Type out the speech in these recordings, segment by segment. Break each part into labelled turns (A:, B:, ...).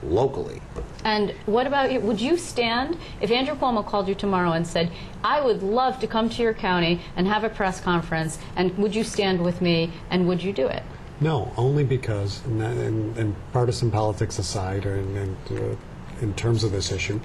A: locally.
B: And what about you? Would you stand if Andrew Cuomo called you tomorrow and said, I would love to come to your county and have a press conference, and would you stand with me, and would you do it?
C: No, only because, and partisan politics aside, in terms of this issue,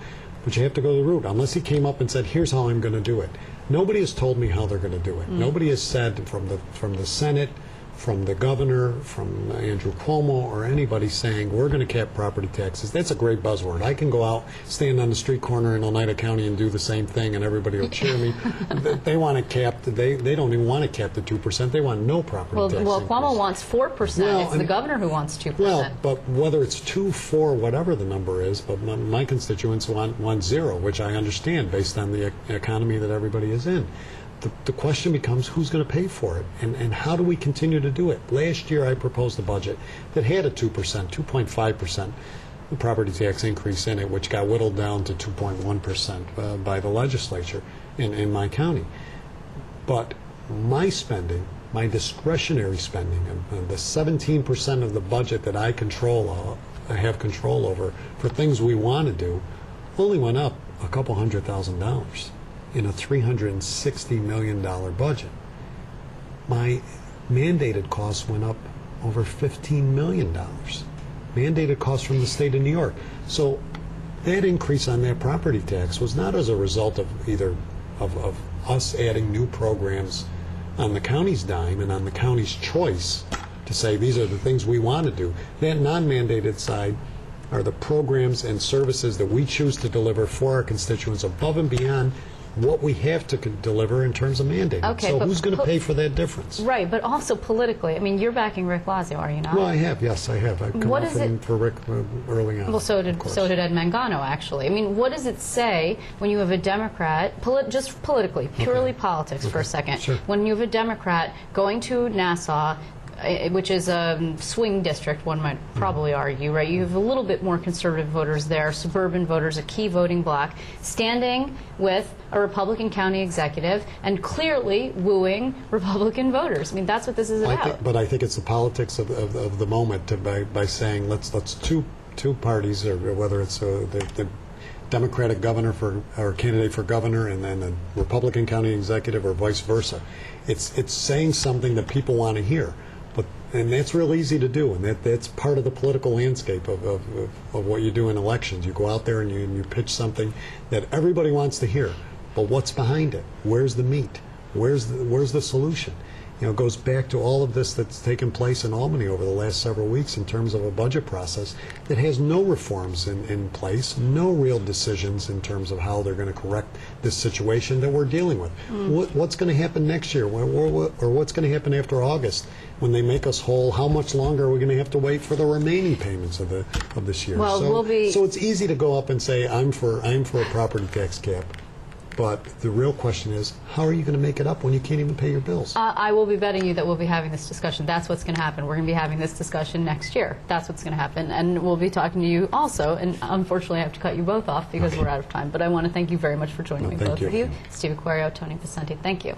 C: but you have to go the route. Unless he came up and said, here's how I'm going to do it. Nobody has told me how they're going to do it. Nobody has said from the Senate, from the governor, from Andrew Cuomo, or anybody saying, we're going to cap property taxes. That's a great buzzword. I can go out, stand on the street corner in Oneida County and do the same thing, and everybody will cheer me. They want to cap, they don't even want to cap the 2%. They want no property tax
B: Well,
C: increase.
B: Cuomo wants 4%.
C: Well,
B: it's the governor who wants 2%.
C: Well, but whether it's 2, 4, whatever the number is, but my constituents want 0, which I understand based on the economy that everybody is in. The question becomes who's going to pay for it, and how do we continue to do it? Last year I proposed a budget that had a 2%, 2.5% property tax increase in it, which got whittled down to 2.1% by the legislature in my county. But my spending, my discretionary spending, the 17% of the budget that I have control over for things we want to do, only went up a couple $100,000 in a $360 million budget. My mandated costs went up over $15 million. Mandated costs from the state of New York. So that increase on that property tax was not as a result of either of us adding new programs on the county's dime and on the county's choice to say these are the things we want to do. That non-mandated side are the programs and services that we choose to deliver for our constituents above and beyond what we have to deliver in terms of mandating.
B: Okay,
C: so who's going to pay for that difference?
B: Right, but also politically. I mean, you're backing Rick Blasio, are you not?
C: Well, I have. Yes, I have. I've come out for Rick early on.
B: Well, so did Ed Mangano, actually. I mean, what does it say when you have a Democrat, just politically, purely politics for a second,
C: Sure.
B: when you have a Democrat going to Nassau, which is a swing district, one might probably argue, right? You have a little bit more conservative voters there, suburban voters, a key voting bloc, standing with a Republican county executive and clearly wooing Republican voters. I mean, that's what this is about.
C: But I think it's the politics of the moment by saying let's two parties, or whether it's the Democratic governor or candidate for governor and then the Republican county executive or vice versa. It's saying something that people want to hear. And that's real easy to do, and that's part of the political landscape of what you do in elections. You go out there and you pitch something that everybody wants to hear, but what's behind it? Where's the meat? Where's the solution? You know, it goes back to all of this that's taken place in Albany over the last several weeks in terms of a budget process that has no reforms in place, no real decisions in terms of how they're going to correct this situation that we're dealing with. What's going to happen next year, or what's going to happen after August when they make us whole? How much longer are we going to have to wait for the remaining payments of this year?
B: Well,
C: so it's easy to go up and say I'm for a property tax cap. But the real question is, how are you going to make it up when you can't even pay your bills?
B: I will be betting you that we'll be having this discussion. That's what's going to happen. We're going to be having this discussion next year. That's what's going to happen. And we'll be talking to you also. And unfortunately, I have to cut you both off because we're out of time. But I want to thank you very much for joining me, both of you. Steve Acquario, Tony Picente. Thank you.